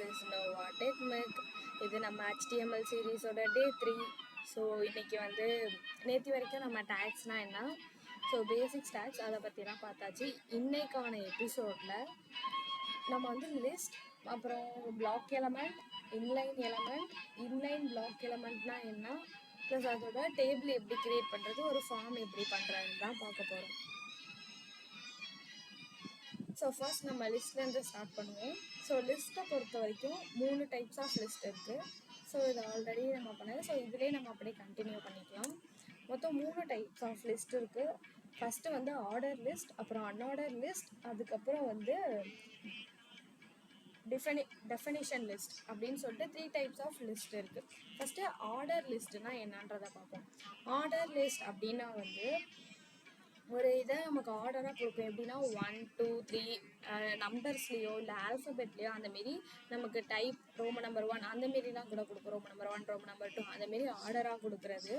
Is Noah டெக்மெக். இது நம்ம HTML சீரீஸோட டே 3. So இன்றைக்கி வந்து நேற்று வரைக்கும் நம்ம டேக்ஸ்னால் என்ன, ஸோ பேசிக்ஸ் டேக்ஸ் அதை பற்றிலாம் பார்த்தாச்சு. இன்றைக்கான எபிசோடில் நம்ம வந்து லிஸ்ட், அப்புறம் பிளாக் எலமெண்ட், இன்லைன் பிளாக் எலமெண்ட்னால் என்ன, ப்ளஸ் அதோட டேபிள் எப்படி க்ரியேட் பண்ணுறது, ஒரு ஃபார்ம் எப்படி பண்ணுறதுன்னு தான் பார்க்க போகிறோம். ஸோ ஃபர்ஸ்ட் நம்ம லிஸ்ட்லேருந்து ஸ்டார்ட் பண்ணுவோம். ஸோ லிஸ்ட்டை பொறுத்த வரைக்கும் 3 டைப்ஸ் ஆஃப் லிஸ்ட் இருக்குது. ஸோ இது ஆல்ரெடி நம்ம பண்ணது. ஸோ இதிலே நம்ம அப்படியே கண்டினியூ பண்ணிக்கலாம். மொத்தம் 3 டைப்ஸ் ஆஃப் லிஸ்ட் இருக்குது. ஃபஸ்ட்டு வந்து ஆர்டர் லிஸ்ட், அப்புறம் அன்ஆர்டர் லிஸ்ட், அதுக்கப்புறம் வந்து டெஃபினிஷன் லிஸ்ட் அப்படின்னு சொல்லிட்டு 3 டைப்ஸ் ஆஃப் லிஸ்ட் இருக்குது. ஃபஸ்ட்டு ஆர்டர் லிஸ்ட்டுனா என்னன்றதை பார்ப்போம். ஆர்டர் லிஸ்ட் அப்படின்னா வந்து ஒரு இதை நமக்கு ஆர்டராக கொடுக்கும். எப்படின்னா 1 2 3 நம்பர்ஸ்லேயோ இல்லை ஆல்ஃபபெட்லேயோ அந்தமாரி நமக்கு டைப் ரோம நம்பர் 1 அந்தமாரிலாம் கூட கொடுக்கும். ரோம நம்பர் 1 ரோம நம்பர் 2 அந்தமாரி ஆர்டராக கொடுக்குறது.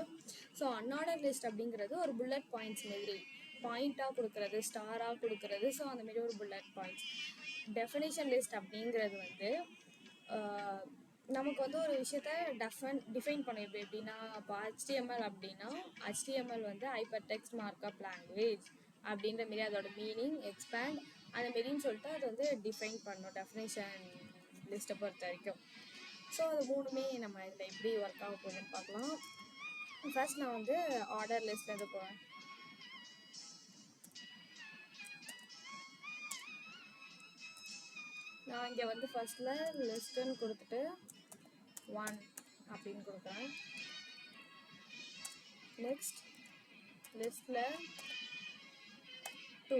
ஸோ அன்ஆர்டர் லிஸ்ட் அப்படிங்கிறது ஒரு புல்லட் பாயிண்ட்ஸ் மாரி பாயிண்ட்டாக கொடுக்குறது, ஸ்டாராக கொடுக்குறது. ஸோ அந்தமாரி ஒரு புல்லட் பாயிண்ட்ஸ். டெஃபினிஷன் லிஸ்ட் அப்படிங்கிறது வந்து நமக்கு வந்து ஒரு விஷயத்த டிஃபைன் பண்ண எப்படின்னா, இப்போ HTML அப்படின்னா HTML வந்து ஹைப்பர் டெக்ஸ்ட் மார்க்அப் லாங்குவேஜ் அப்படின்ற மாரி அதோட மீனிங் எக்ஸ்பேண்ட் அந்த மாரின்னு சொல்லிட்டு அது வந்து டிஃபைன் பண்ணும் டெஃபினேஷன் லிஸ்ட்டை பொறுத்த வரைக்கும். ஸோ அது 3மே நம்ம இதில் எப்படி ஒர்க் ஆக போகுதுன்னு பார்க்கலாம். ஃபர்ஸ்ட் நான் வந்து ஆர்டர் லிஸ்ட்லேருந்து போவேன். நான் இங்கே வந்து ஃபர்ஸ்ட்டில் லிஸ்ட்டுன்னு கொடுத்துட்டு 1 அப்படின்னு கொடுக்குறேன். நெக்ஸ்ட் லிஸ்ட்டில் 2,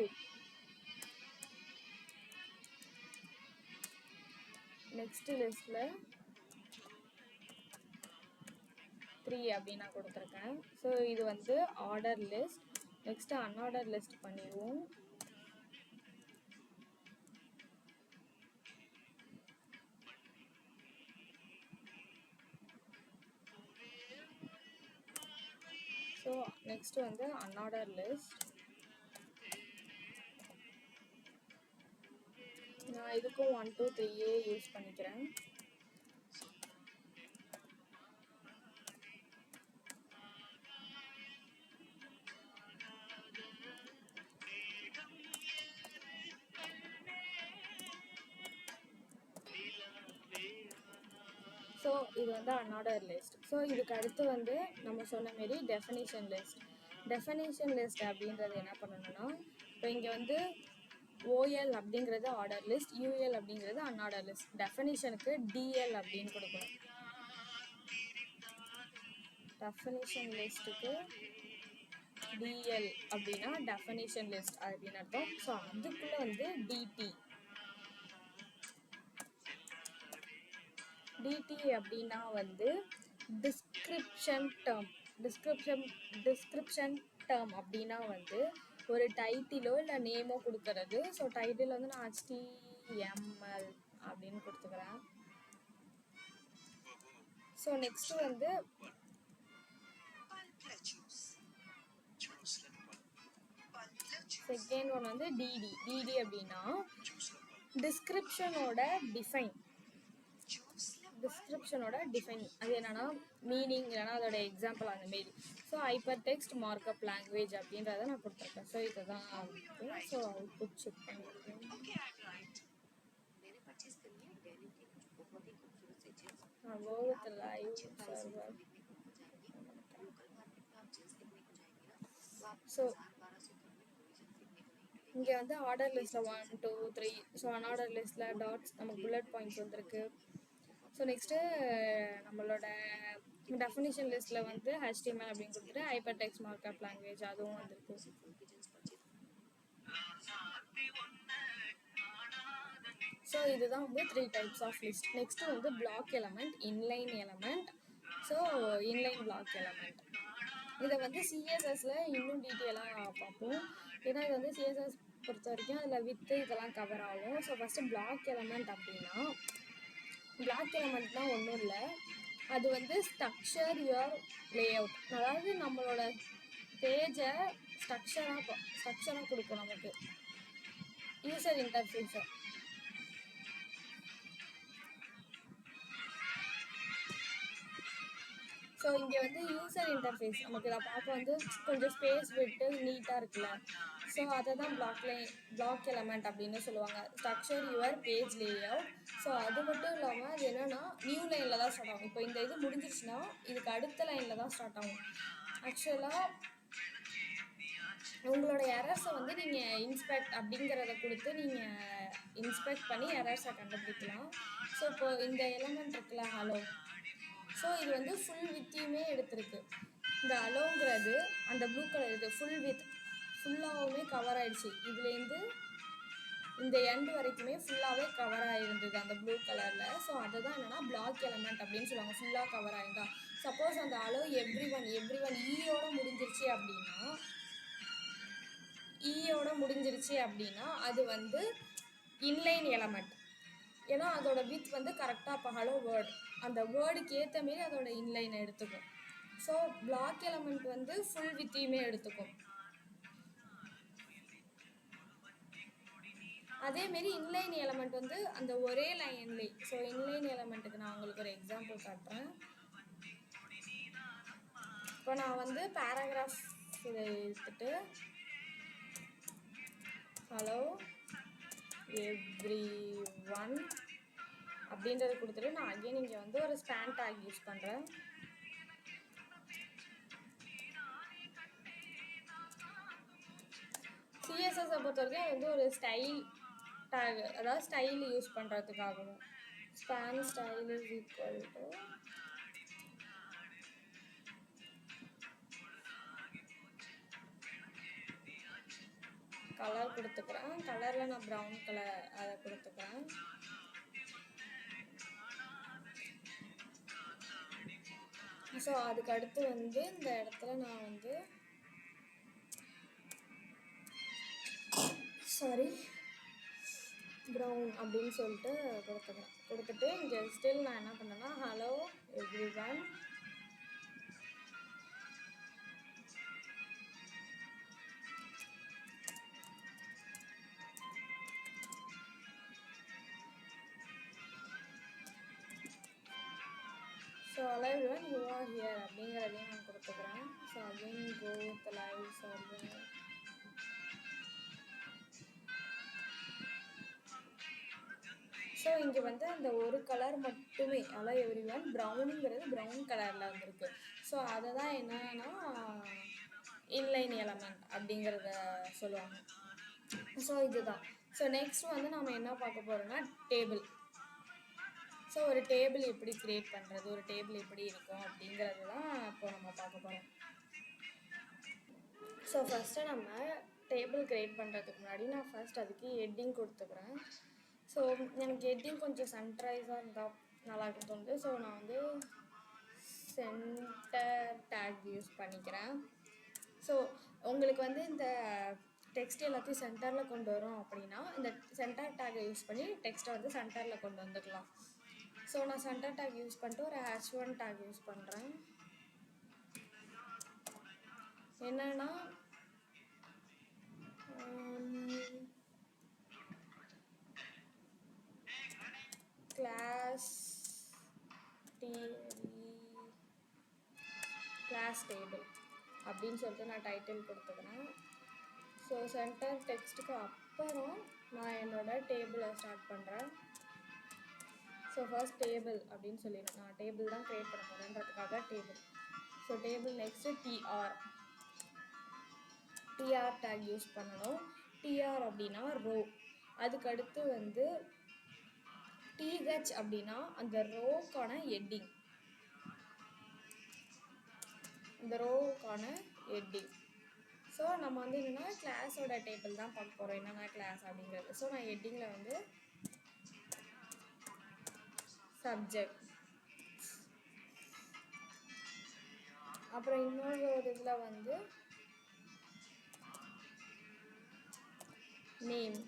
நெக்ஸ்ட் லிஸ்ட்டில் 3 அப்படின்னு நான் கொடுத்துருக்கேன். ஸோ இது வந்து ஆர்டர் லிஸ்ட். நெக்ஸ்ட்டு அன்ஆர்டர் லிஸ்ட் பண்ணிடுவோம். ஸோ நெக்ஸ்ட்டு வந்து அன்ஆர்டர் லிஸ்ட். நான் இதுக்கும் 1 2 3 யூஸ் பண்ணிக்கிறேன். ஸோ இது வந்து அன்ஆர்டர் லிஸ்ட். ஸோ இதுக்கு அடுத்து வந்து நம்ம சொன்ன மாரி டெஃபினிஷன் லிஸ்ட். டெஃபினிஷன் லிஸ்ட் அப்படின்றது என்ன பண்ணணும்னா, இப்போ இங்கே வந்து OL அப்படிங்கிறது ஆர்டர் லிஸ்ட், UL அப்படிங்கிறது அன்ஆர்டர் லிஸ்ட். டெஃபினிஷனுக்கு DL அப்படின்னு கொடுக்கணும். டெஃபினிஷன் லிஸ்ட்டுக்கு DL அப்படின்னா டெஃபினிஷன் லிஸ்ட் அப்படின்னு அர்த்தம். ஸோ அதுக்குள்ளே வந்து DT அப்படின்னா வந்து டிஸ்கிரிப்ஷன் டேர்ம் அப்படின்னா வந்து ஒரு டைட்டிலோ இல்லை நேமோ கொடுக்கறது. ஸோ டைட்டில் வந்து நான் HTML அப்படின்னு கொடுத்துக்கிறேன். ஸோ நெக்ஸ்ட் வந்து செகண்ட் ஒன் வந்து DD அப்படின்னா டிஸ்கிரிப்ஷனோட டிஃபைன் அது என்னன்னா மீனிங் இல்லைனா அதோட எக்ஸாம்பிள் அந்த மாரி. So hyper text markup language அப்படின்றத நான் கொடுத்துருக்கேன். ஸோ இதுதான் ஸோ அவுட்புட் செக் பண்ணியிருக்கேன். ஸோ இங்கே வந்து ஆர்டர் லிஸ்ட்டில் 1 2 3. ஸோ அன்ஆர்டர் லிஸ்ட்டில் டாட்ஸ் நமக்கு புல்லட் பாயிண்ட்ஸ் வந்திருக்கு. ஸோ நெக்ஸ்ட்டு நம்மளோட டெஃபினிஷன் லிஸ்ட்டில் வந்து HTML அப்படின்னு கொடுத்துட்டு ஹைப்பர் டெக்ஸ்ட் மார்க்அப் லாங்குவேஜ் அதுவும் வந்திருக்கு. ஸோ இதுதான் வந்து 3 டைப்ஸ் ஆஃப் லிஸ்ட். நெக்ஸ்ட்டு வந்து black element, inline element. So inline black element இதை வந்து CSSல இன்னும் டீட்டெயிலாக பார்ப்போம். ஏன்னா இது வந்து CSS பொறுத்த வரைக்கும் அதில் வித்து இதெல்லாம் கவர் ஆகும். ஸோ ஃபஸ்ட்டு பிளாக் எலமெண்ட் அப்படின்னா பிளாக் எலமெண்ட்னா ஒன்றும் இல்லை, அது வந்து ஸ்ட்ரக்சர் யுவர் லேஅவுட். அதாவது நம்மளோட பேஜை ஸ்ட்ரக்சராக கொடுக்கும் நமக்கு யூசர் இன்டர்ஃபேஸை. ஸோ இங்கே வந்து யூசர் இன்டர்ஃபேஸ் நமக்கு இதை பார்க்க வந்து கொஞ்சம் ஸ்பேஸ் விட்டு நீட்டாக இருக்குல்ல. ஸோ அதை தான் பிளாக் எலமெண்ட் அப்படின்னு சொல்லுவாங்க. Structure your page layout. So அது மட்டும் இல்லாமல் அது என்னென்னா நியூ லைனில் தான் ஸ்டார்ட் ஆகும். இப்போ இந்த இது முடிஞ்சிருச்சுன்னா இதுக்கு அடுத்த லைனில் தான் ஸ்டார்ட் ஆகும். ஆக்சுவலாக உங்களோட எரர்ஸை வந்து நீங்கள் இன்ஸ்பெக்ட் அப்படிங்கிறத கொடுத்து நீங்கள் இன்ஸ்பெக்ட் பண்ணி எரர்ஸை கண்டுபிடிக்கலாம். ஸோ இப்போ இந்த எலமெண்ட் இருக்குல்ல ஹலோ, ஸோ இது வந்து ஃபுல் வித்தையுமே எடுத்திருக்கு. இந்த அலோங்கிறது அந்த ப்ளூ கலர் இது ஃபுல்லாகவுமே கவர் ஆயிடுச்சு. இதுலேருந்து இந்த எண்ட் வரைக்குமே ஃபுல்லாகவே கவர் ஆகிருந்தது அந்த ப்ளூ கலரில். ஸோ அதுதான் என்னென்னா பிளாக் எலமெண்ட் அப்படின்னு சொல்லுவாங்க. ஃபுல்லாக கவர் ஆகிருந்தா சப்போஸ் அந்த அலோ எவ்ரி ஒன் ஈயோட முடிஞ்சிருச்சு அப்படின்னா அது வந்து இன்லைன் எலமெண்ட். ஏன்னா அதோட வித் வந்து கரெக்டாக இப்போ ஹலோ வேர்டு அந்த வேர்டுக்கு ஏற்ற மாரி அதோட இன்லைனை எடுத்துக்கும். ஸோ பிளாக் எலமெண்ட் வந்து ஃபுல் வித்தையுமே எடுத்துக்கும். அதேமாரி இன்லைன் எலமெண்ட் வந்து அந்த ஒரே லைன்லே. ஸோ இன்லைன் எலமெண்ட்டுக்கு நான் உங்களுக்கு ஒரு எக்ஸாம்பிள் காட்டுறேன். இப்போ நான் வந்து பேராகிராஃப் இதை எடுத்துட்டு ஹலோ எவ்ரி ஒன் அப்படின்றத கொடுத்துட்டு நான் அகைன் இங்கே வந்து ஒரு ஸ்பேன் டேக் யூஸ் பண்ணுறேன். சிஎஸ்எஸை பொறுத்த வரைக்கும் அது வந்து ஒரு ஸ்டைல் டேக், அதாவது ஸ்டைல் யூஸ் பண்ணுறதுக்காகவும் span style is equal to colour கொடுத்துக்கிறேன். கலரில் நான் ப்ரௌன் கலர் அதை கொடுத்துக்கிறேன். ஸோ அதுக்கு அடுத்து வந்து இந்த இடத்துல நான் வந்து ப்ரௌன் அப்படின்னு சொல்லிட்டு கொடுத்துட்டு இங்கே ஸ்டில் நான் என்ன பண்ணேன்னா hello everyone so live one you are here அப்படிங்கிறதையும் நான் கொடுத்துக்கிறேன். So again go with live server. So இங்கே வந்து அந்த ஒரு கலர் மட்டுமே ஹலோ எவ்ரி ஒன் ப்ரௌனுங்கிறது ப்ரௌன் கலரில் வந்துருக்கு. ஸோ அதை தான் என்னன்னா இன்லைன் எலமெண்ட் அப்படிங்கிறத சொல்லுவாங்க. ஸோ இதுதான். ஸோ நெக்ஸ்ட் வந்து நம்ம என்ன பார்க்க போகிறோம்னா டேபிள். ஸோ ஒரு டேபிள் எப்படி க்ரியேட் பண்ணுறது, ஒரு டேபிள் எப்படி இருக்கும் அப்படிங்கிறது தான் இப்போ நம்ம பார்க்க போகிறோம். ஸோ ஃபஸ்ட்டு நம்ம டேபிள் க்ரியேட் பண்ணுறதுக்கு முன்னாடி நான் ஃபஸ்ட் அதுக்கு ஹெட்டிங் கொடுத்துக்கிறேன். ஸோ எனக்கு ஹெட்டிங் கொஞ்சம் சென்ட்ரைஸாக இருந்தால் நல்லாயிருக்கும் தோணுது. ஸோ நான் வந்து சென்டர் டேக் யூஸ் பண்ணிக்கிறேன். ஸோ உங்களுக்கு வந்து இந்த டெக்ஸ்ட் எல்லாத்தையும் சென்டரில் கொண்டு வரும் அப்படின்னா இந்த சென்டர் டேக்கை யூஸ் பண்ணி டெக்ஸ்ட்டை வந்து சென்டரில் கொண்டு வந்துக்கலாம். ஸோ நான் சென்டர் டேக் யூஸ் பண்ணிட்டு ஒரு H1 டேக் யூஸ் பண்ணுறேன். என்னன்னா கிளாஸ் டேபிள் அப்படின்னு சொல்லிட்டு நான் டைட்டில் கொடுத்துக்கிறேன். ஸோ சென்டர் டெக்ஸ்ட்டுக்கு அப்புறம் நான் என்னோட டேபிளை ஸ்டார்ட் பண்ணுறேன். ஸோ ஃபர்ஸ்ட் டேபிள் அப்படின்னு சொல்லிடுறேன். நான் டேபிள் தான் க்ரியேட் பண்ண போகிறேன்றதுக்காக table. So table next TR tag use பண்ணணும். டிஆர் அப்படின்னா ரோ. அதுக்கடுத்து வந்து டிஹெச் அப்படின்னா அந்த ரோக்கான ஹெட்டிங், இந்த ரோவுக்கான ஹெட்டிங். ஸோ நம்ம வந்து என்னென்னா கிளாஸோட டேபிள் தான் பார்க்க போகிறோம், என்னென்னா கிளாஸ் அப்படிங்கிறது. ஸோ நான் ஹெட்டிங்கில் வந்து சப்ஜெக்ட், அப்புறம் இன்னொரு இதில் வந்து நேம்,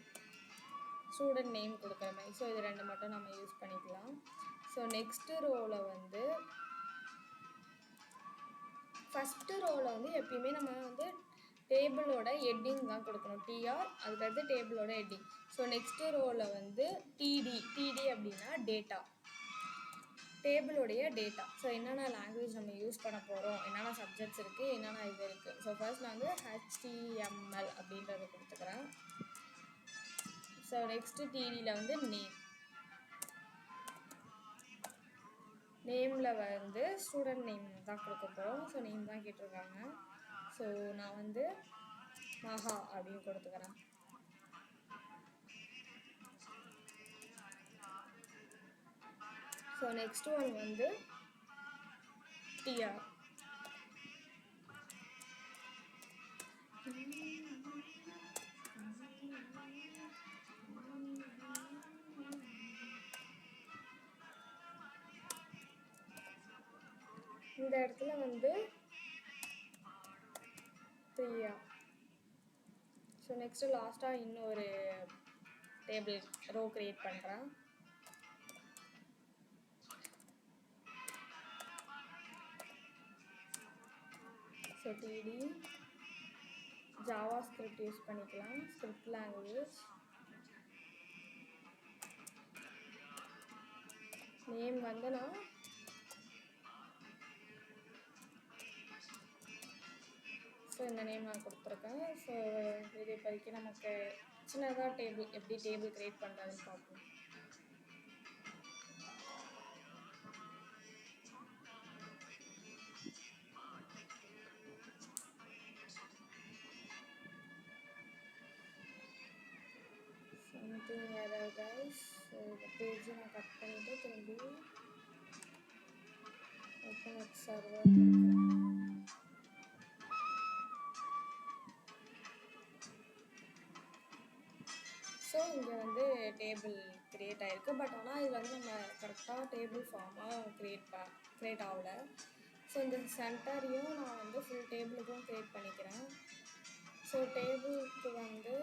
ஸ்டூடெண்ட் நேம் கொடுக்குற மாதிரி. ஸோ இது ரெண்டு மட்டும் நம்ம யூஸ் பண்ணிக்கலாம். ஸோ நெக்ஸ்ட்டு ரோவில் வந்து ஃபஸ்ட்டு ரோவில் வந்து எப்பயுமே நம்ம வந்து டேபிளோட ஹெட்டிங் தான் கொடுக்கணும், டிஆர். அதுக்கடுத்து டேபிளோட ஹெட்டிங். ஸோ நெக்ஸ்ட்டு ரோவில் வந்து டிடி அப்படின்னா டேட்டா. டேபிளோடைய டேட்டா. ஸோ என்னென்ன லாங்குவேஜ் நம்ம யூஸ் பண்ண போகிறோம், என்னென்ன சப்ஜெக்ட்ஸ் இருக்குது, என்னென்ன இது இருக்குது. ஸோ ஃபர்ஸ்ட் நான் வந்து HTML அப்படின்றத கொடுத்துக்கிறேன். ஸோ நெக்ஸ்ட்டு டிடியில் வந்து நேமில் வந்து ஸ்டூடெண்ட் நேம் தான் கொடுக்க போகிறோம். ஸோ நேம் தான் கேட்டிருக்காங்க. ஸோ நான் வந்து மகா அப்படின்னு கொடுத்துக்கிறேன். ஸோ நெக்ஸ்ட் ஒன் வந்து டிஆர். இந்த இடத்துல வந்து பிரியா. ஸோ நெக்ஸ்ட்டு லாஸ்ட்டாக இன்னொரு டேபிள் ரோ க்ரியேட் பண்ணுறேன். So TD JavaScript use பண்ணிக்கலாம், ஸ்கிரிப்ட் லாங்குவேஜ். நேம் வந்து நான் ஸோ இந்த நேம் நான் கொடுத்துருக்கேன். ஸோ இது இப்போதைக்கு நமக்கு சின்னதாக டேபிள் எப்படி டேபிள் க்ரியேட் பண்ணுறதுன்னு பார்ப்போம். Something error guys. ஸோ இந்த பேஜை நான் கட் பண்ணிவிட்டு திரும்பி ஓப்பன் சர்வர் கொடுக்குறேன். ஸோ இங்கே வந்து டேபிள் க்ரியேட் ஆகிருக்கு. பட் ஆனால் இது வந்து நம்ம கரெக்டாக டேபிள் ஃபார்மாக க்ரியேட் ஆகலை. ஸோ இந்த சென்டரையும் நான் வந்து ஃபுல் டேபிளுக்கும் க்ரியேட் பண்ணிக்கிறேன். ஸோ டேபிளுக்கு வந்து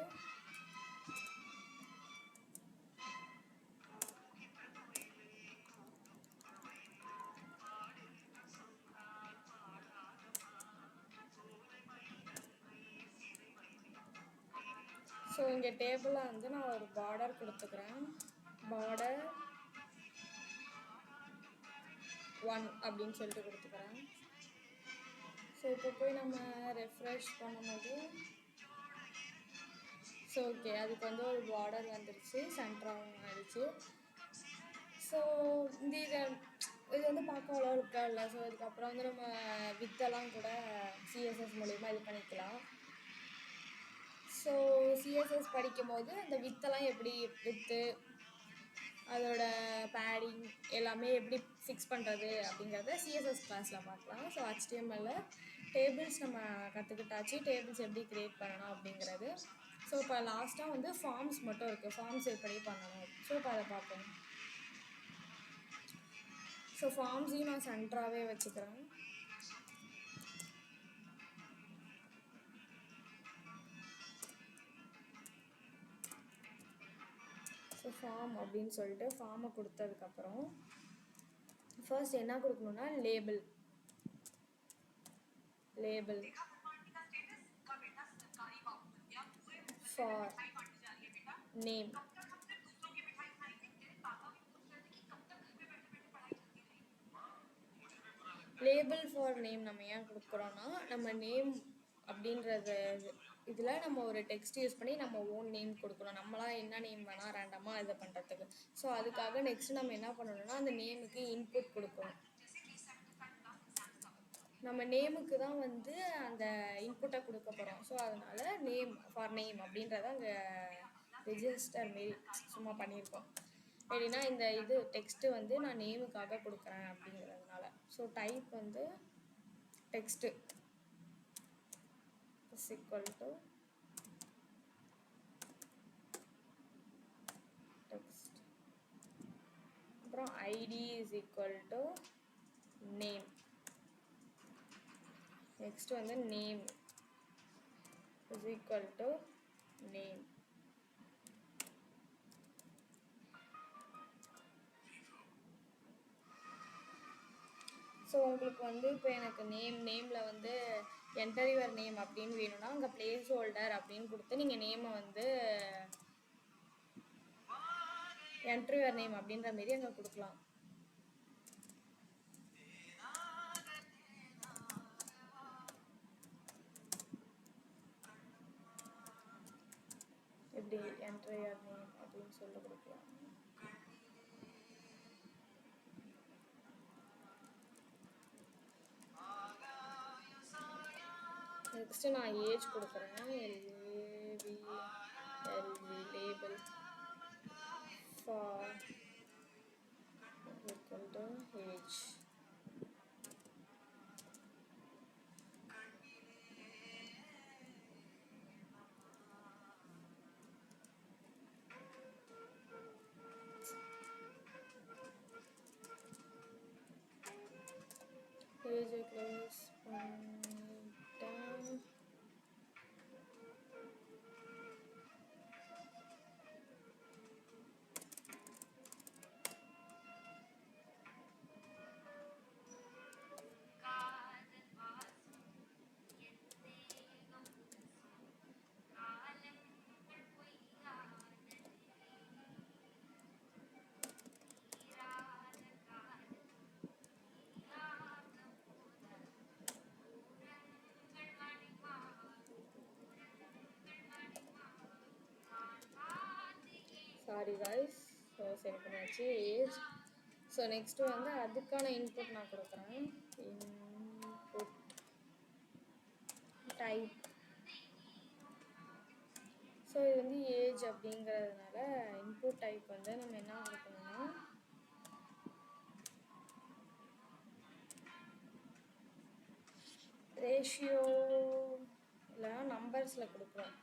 ஸோ இங்கே டேபிளில் வந்து நான் ஒரு பார்டர் கொடுத்துக்கிறேன். பார்டர் 1 அப்படின்னு சொல்லிட்டு கொடுத்துக்கிறேன். ஸோ இப்போ போய் நம்ம ரெஃப்ரெஷ் பண்ணும்போது ஸோ ஓகே, அதுக்கு வந்து ஒரு பார்டர் வந்துடுச்சு, சென்டராகவும் ஆயிடுச்சு. ஸோ இது வந்து பார்க்க அவ்வளோ இருக்கா இல்லை. ஸோ இதுக்கப்புறம் வந்து நம்ம வித்தெல்லாம் கூட சிஎஸ்எஸ் மூலிமா இது பண்ணிக்கலாம். ஸோ சிஎஸ்எஸ் படிக்கும்போது அந்த வித்தெல்லாம் எப்படி வித்து அதோட பேடிங் எல்லாமே எப்படி ஃபிக்ஸ் பண்ணுறது அப்படிங்கிறத சிஎஸ்எஸ் கிளாஸில் பார்க்கலாம். ஸோ HTML டேபிள்ஸ் நம்ம கற்றுக்கிட்டாச்சு, டேபிள்ஸ் எப்படி க்ரியேட் பண்ணணும் அப்படிங்கிறது. ஸோ இப்போ லாஸ்ட்டாக வந்து ஃபார்ம்ஸ் மட்டும் இருக்குது, ஃபார்ம்ஸ் எப்படி பண்ணணும். ஸோ இப்போ அதை பார்ப்போம். ஸோ ஃபார்ம்ஸையும் நான் சென்டராகவே வச்சுக்கிறேன். ஸோ ஃபார்ம் அப்படின்னு சொல்லிட்டு ஃபார்மை கொடுத்ததுக்கப்புறம் ஃபர்ஸ்ட் என்ன கொடுக்கணுன்னா label for name. Label for name நம்ம ஏன் கொடுக்குறோன்னா, நம்ம நேம் அப்படின்றது இதில் நம்ம ஒரு டெக்ஸ்ட் யூஸ் பண்ணி நம்ம ஓன் நேம் கொடுக்கணும். நம்மளாம் என்ன நேம் வேணால் ரேண்டமாக இது பண்ணுறதுக்கு. ஸோ அதுக்காக நெக்ஸ்ட் நம்ம என்ன பண்ணணும்னா அந்த நேமுக்கு இன்புட் கொடுக்கணும். நம்ம நேமுக்கு தான் வந்து அந்த இன்புட்டை கொடுக்க போகிறோம். ஸோ அதனால நேம் ஃபார் நேம் அப்படின்றத அங்கே ரெஜிஸ்டர் மாரி சும்மா பண்ணியிருக்கோம். எப்படின்னா இந்த இது டெக்ஸ்ட்டு வந்து நான் நேமுக்காக கொடுக்குறேன் அப்படிங்கிறதுனால. ஸோ டைப் வந்து text is equal to text. அப்புறம் id is equal to name. Next வந்து name is equal to name. So உங்களுக்கு வந்து இப்போ எனக்கு நேமில் வந்து என்டர் யுவர் நேம் அப்படின்னு வேணும்னா அங்கே பிளேஸ் ஹோல்டர் அப்படின்னு கொடுத்து நீங்கள் நேமை வந்து என்டர் யுவர் நேம் அப்படின்ற மாரி அங்கே கொடுக்கலாம். their name அப்படின்னு சொல்ல கொடுக்கலாம். நெக்ஸ்ட் நான் ஏஜ் கொடுக்குறேன். LABL label for equal to age. Age close பண்ணிட்டேன். சாரி guys, ஸோ சென்ட் பண்ணியாச்சு ஏஜ். ஸோ நெக்ஸ்ட் வந்து அதுக்கான இன்புட் நான் கொடுக்குறேன். Input type. ஸோ இது வந்து ஏஜ் அப்படிங்கிறதுனால இன்புட் டைப் வந்து நம்ம என்ன கொடுக்கணும்னா ரேஷியோ இல்லை நம்பர்ஸில் கொடுக்குறோம்.